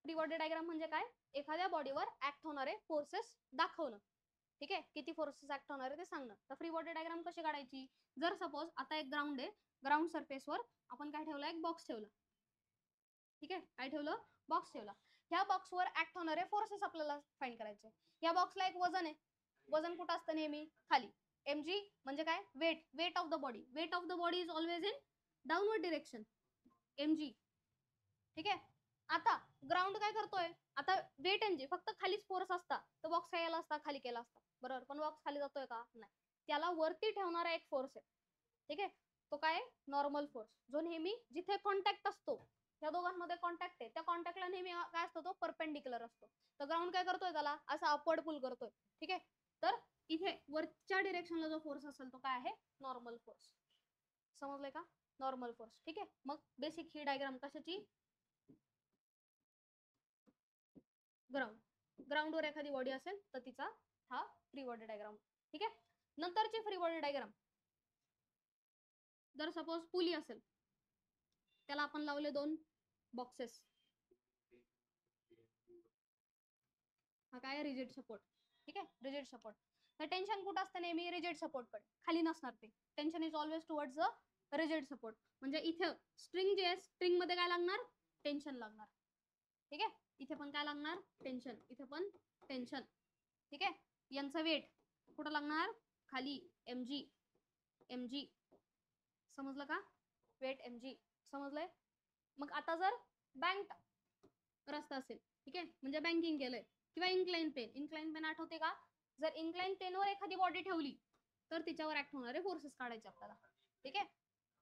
Free body diagram म्हणजे काय, एखाद्या बॉडीवर ऍक्ट होणारे फोर्सेस दाखवणं. ठीक आहे, किती फोर्सेस ऍक्ट होणार आहे ते सांगणं. तर फ्री बॉडी डायग्राम कशी काढायची, जर सपोज आता एक ग्राउंड आहे, ग्राउंड सरफेसवर आपण काय ठेवलं, एक बॉक्स ठेवला. ठीक आहे, काय ठेवलं, बॉक्स ठेवला. ह्या बॉक्सवर ऍक्ट होणारे फोर्सेस आपल्याला फाइंड करायचे. या बॉक्सला एक वजन आहे, वजन कुठं असतं नेहमी, खाली. mg म्हणजे काय, weight, weight of the body. Weight of the body is always in downward direction, mg. ठीक आहे, आता ग्राउंड काय करतोय, आता वेट mg, फक्त खालीच फोर्स असता तर बॉक्स काय केला असता, खाली केला असता, बरोबर. पण बॉक्स खाली जातोय का, नाही. त्याला वरती ठेवणारा एक फोर्स आहे. ठीक आहे, तो काय, नॉर्मल फोर्स, जो नेहमी जिथे कॉन्टॅक्ट असतो, या दोघांमध्ये कॉन्टॅक्ट आहे, त्या कॉन्टॅक्टला नेहमी काय असतो, तो परपेंडिक्युलर असतो. तर ग्राउंड काय करतोय, त्याला असं अपवर्ड पुल करतोय. ठीक आहे, तर इथे वरच्या डिरेक्शनला जो फोर्स असेल तो काय आहे, नॉर्मल फोर्स. समजलंय का, नॉर्मल फोर्स. ठीक आहे, मग बेसिक ही डायग्राम कशाची, ग्राउंड. ग्राउंडवर एखादी बॉडी असेल तर तिचा हा फ्री बॉडी डायग्राम. ठीक आहे, नंतरची फ्री बॉडी डायग्राम, जर सपोज पुली असेल, त्याला आपण लावले 2 बॉक्सेस. हा काय, रिजिड सपोर्ट. ठीक आहे, रिजिड सपोर्ट. तर टेन्शन कुठं असतं, नेहमी रिजिड सपोर्ट कडे, खाली नसणार ते. Tension is always towards the rigid support. म्हणजे इथे स्ट्रिंग जे आहे, स्ट्रिंग मध्ये काय लागणार, टेन्शन लागणार. ठीक आहे, इथे पण काय लागणार, टेन्शन, इथे पण टेन्शन. ठीक आहे, यांचं वेट कुठं लागणार, खाली, mg. mg समजलं का, वेट mg. समजलंय. मग आता जर बँक रस्ता असेल, ठीक आहे, म्हणजे बँकिंग केलंय, किंवा इन्क्लाइन पेन. इन्क्लाइन पेन आठवते का, जर इन्क्लाइन पेनवर एखादी बॉडी ठेवली तर तिच्यावर ऍक्ट होणारे फोर्सेस काढायचे आपल्याला. ठीक आहे,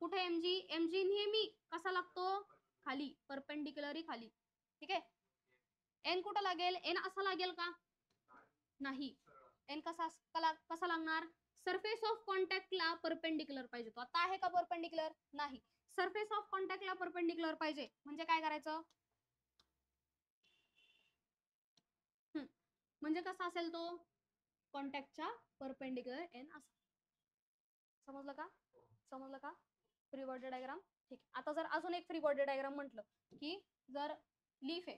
कुठे mg, mg नेहमी कसा लागतो, खाली, परपेंडिक्युलरी खाली. ठीक आहे, एन कुठं लागेल, एन असा लागेल का, नाही. एन कसा लागणार, सरफेस ऑफ कॉन्टॅक्टला परपेंडिक्युलर पाहिजे. तो आता आहे का परपेंडिक्युलर, नाही. सरफेस ऑफ कॉन्टॅक्टला परपेंडिक्युलर पाहिजे म्हणजे काय करायचं, म्हणजे कसा असेल तो, कॉन्टॅक्टच्या परपेंडिक्युलर एन असा. समजलं का, समजलं का, फ्री बॉडी डायग्राम. ठीक, आता जर अजून एक फ्री बॉडी डायग्राम म्हटलं की, जर लीफ आहे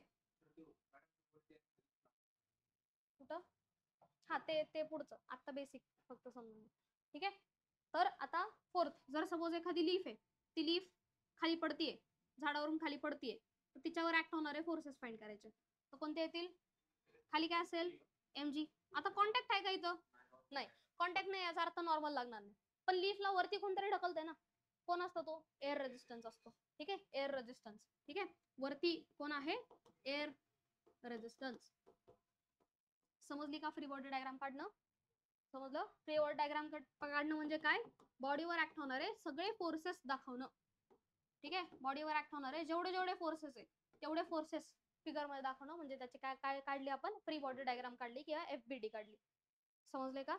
कुठं, हा ते पुढचं, आता बेसिक फक्त समजून. ठीक आहे, तर आता फोर्थ, जर सपोज एखादी लीफ आहे, ती लीफ खाली पडतीये, झाडावरून खाली पडतीये, तर तिच्यावर ऍक्ट होणारे फोर्सेस फाइंड करायचे. तर कोणते येतील, खाली काय असेल, mg. आता कॉन्टॅक्ट आहे का इथं, नाही. कॉन्टॅक्ट नाही, याचा अर्थ नॉर्मल लागणार नाही. पण लीफला वरती कोणतरी ढकलतंय ना, कोण असतो तो, एअर रेजिस्टन्स असतो. ठीक आहे, एअर रेजिस्टन्स. ठीक आहे, वरती कोण आहे, एअर रेजिस्टन्स. समजली का फ्री बॉडी डायग्राम काढणं, समजलं. फ्री बॉडी डायग्राम काढणं म्हणजे काय, बॉडीवर ऍक्ट होणारे सगळे फोर्सेस दाखवणं. ठीक आहे, बॉडीवर ऍक्ट होणारे जेवढे जेवढे फोर्सेस आहे तेवढे फोर्सेस फिगर मध्ये दाखवणं, म्हणजे त्याची काय काय काढली आपण, फ्री बॉडी डायग्राम काढली किंवा FBD काढली. समजले का.